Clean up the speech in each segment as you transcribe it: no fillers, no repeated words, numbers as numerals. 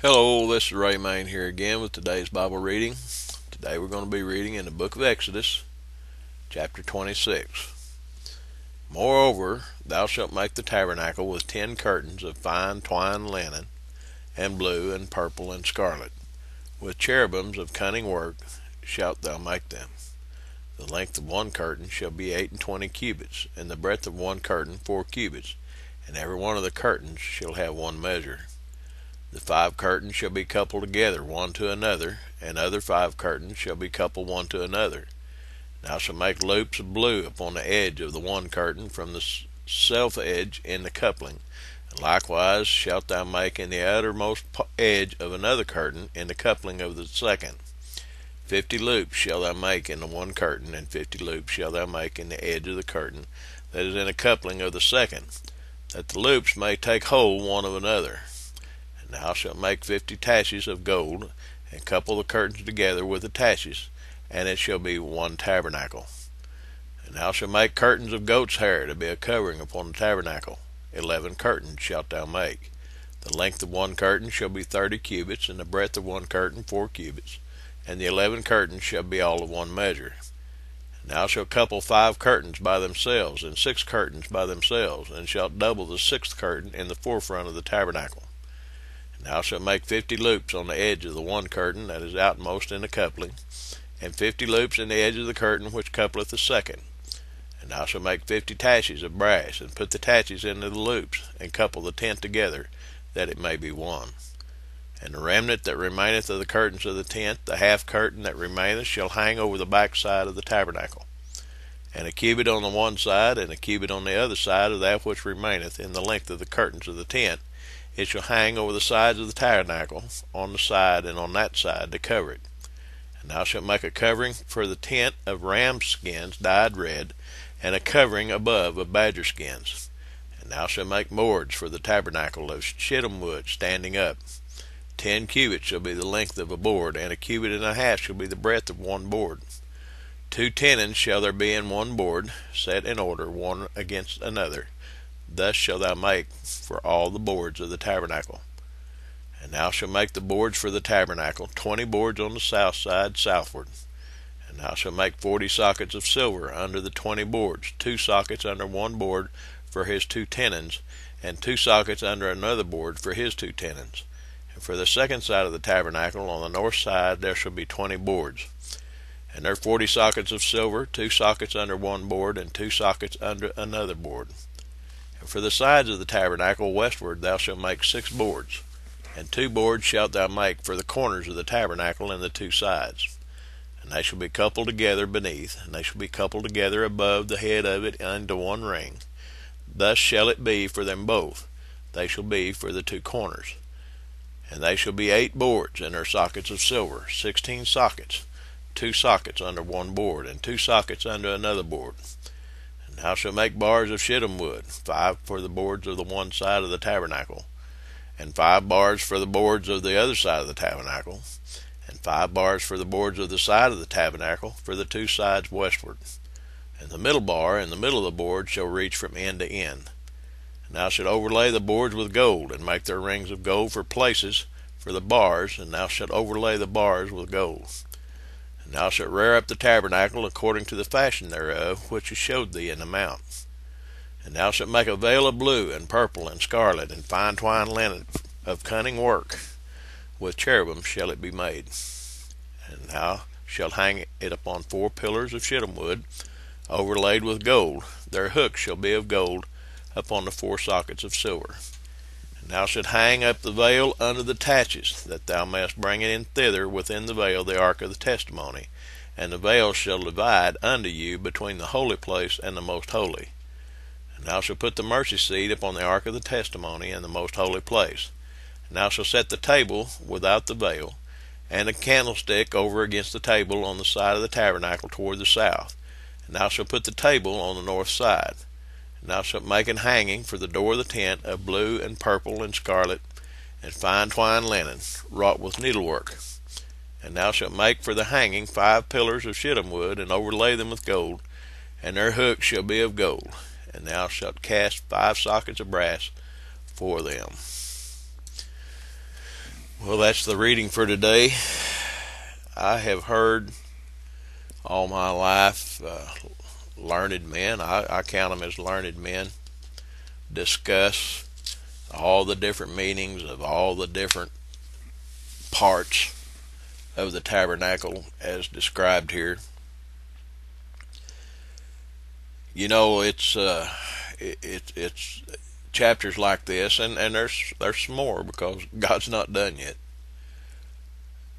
Hello, this is Ray Main here again with today's Bible reading. Today we're going to be reading in the book of Exodus, chapter 26. Moreover, thou shalt make the tabernacle with 10 curtains of fine twined linen, and blue, and purple, and scarlet. With cherubims of cunning work shalt thou make them. The length of one curtain shall be 28 cubits, and the breadth of one curtain 4 cubits, and every one of the curtains shall have one measure. The 5 curtains shall be coupled together one to another, and other 5 curtains shall be coupled one to another. And thou shalt make loops of blue upon the edge of the one curtain from the self edge in the coupling. And likewise shalt thou make in the uttermost edge of another curtain in the coupling of the second. 50 loops shall thou make in the one curtain, and 50 loops shall thou make in the edge of the curtain that is in the coupling of the second, that the loops may take hold one of another. And thou shalt make 50 taches of gold, and couple the curtains together with the taches, and it shall be one tabernacle. And thou shalt make curtains of goat's hair to be a covering upon the tabernacle. 11 curtains shalt thou make. The length of one curtain shall be 30 cubits, and the breadth of one curtain 4 cubits, and the 11 curtains shall be all of one measure. And thou shalt couple 5 curtains by themselves, and 6 curtains by themselves, and shalt double the 6th curtain in the forefront of the tabernacle. And thou shalt make 50 loops on the edge of the one curtain that is outmost in the coupling, and 50 loops in the edge of the curtain which coupleth the second. And thou shalt make 50 taches of brass, and put the taches into the loops, and couple the tent together, that it may be one. And the remnant that remaineth of the curtains of the tent, the half curtain that remaineth, shall hang over the back side of the tabernacle. And a cubit on the one side, and a cubit on the other side of that which remaineth in the length of the curtains of the tent, it shall hang over the sides of the tabernacle, on the side and on that side, to cover it. And thou shalt make a covering for the tent of ram skins dyed red, and a covering above of badger skins. And thou shalt make boards for the tabernacle of shittim wood standing up. 10 cubits shall be the length of a board, and a cubit and a half shall be the breadth of one board. 2 tenons shall there be in one board, set in order one against another. Thus shalt thou make for all the boards of the tabernacle. And thou shalt make the boards for the tabernacle, 20 boards on the south side southward. And thou shalt make 40 sockets of silver under the 20 boards, 2 sockets under one board for his 2 tenons, and 2 sockets under another board for his 2 tenons. And for the second side of the tabernacle, on the north side, there shall be 20 boards. And there are 40 sockets of silver, 2 sockets under one board, and 2 sockets under another board. And for the sides of the tabernacle westward thou shalt make 6 boards, and 2 boards shalt thou make for the corners of the tabernacle in the 2 sides. And they shall be coupled together beneath, and they shall be coupled together above the head of it unto one ring. Thus shall it be for them both. They shall be for the 2 corners. And they shall be 8 boards, and their sockets of silver, 16 sockets, 2 sockets under one board, and 2 sockets under another board. And thou shalt make bars of shittim wood, 5 for the boards of the one side of the tabernacle, and 5 bars for the boards of the other side of the tabernacle, and 5 bars for the boards of the side of the tabernacle for the 2 sides westward. And the middle bar in the middle of the board shall reach from end to end. And thou shalt overlay the boards with gold, and make their rings of gold for places for the bars, and thou shalt overlay the bars with gold. And thou shalt rear up the tabernacle according to the fashion thereof, which is showed thee in the mount. And thou shalt make a veil of blue, and purple, and scarlet, and fine twined linen of cunning work. With cherubim shall it be made. And thou shalt hang it upon 4 pillars of shittim wood, overlaid with gold. Their hooks shall be of gold upon the 4 sockets of silver. And thou shalt hang up the veil under the taches, that thou mayest bring in thither within the veil the ark of the testimony. And the veil shall divide unto you between the holy place and the most holy. And thou shalt put the mercy seat upon the ark of the testimony in the most holy place. And thou shalt set the table without the veil, and a candlestick over against the table on the side of the tabernacle toward the south. And thou shalt put the table on the north side. And thou shalt make an hanging for the door of the tent of blue and purple and scarlet, and fine twined linen, wrought with needlework. And thou shalt make for the hanging 5 pillars of shittim wood, and overlay them with gold, and their hooks shall be of gold. And thou shalt cast 5 sockets of brass for them. Well, that's the reading for today. I have heard all my life learned men, I count them as learned men, discuss all the different meanings of all the different parts of the tabernacle as described here. You know, it's chapters like this, and there's some more because God's not done yet.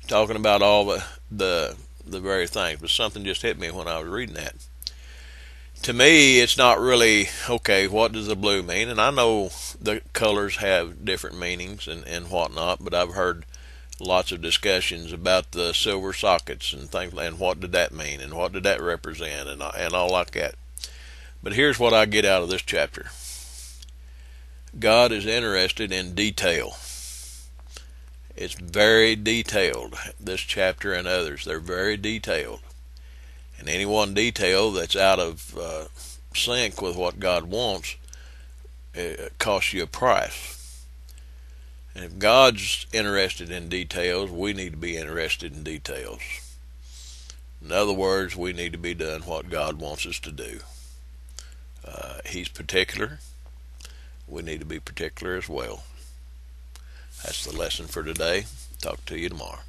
Talking about all the very things, but something just hit me when I was reading that. To me, it's not really okay. What does the blue mean? And I know the colors have different meanings and whatnot, but I've heard lots of discussions about the silver sockets and things, and what did that mean, and what did that represent, and all like that. But here's what I get out of this chapter. God is interested in detail. It's very detailed. This chapter and others, they're very detailed. And any one detail that's out of sync with what God wants, it costs you a price. And if God's interested in details, we need to be interested in details. In other words, we need to be doing what God wants us to do. He's particular. We need to be particular as well. That's the lesson for today. Talk to you tomorrow.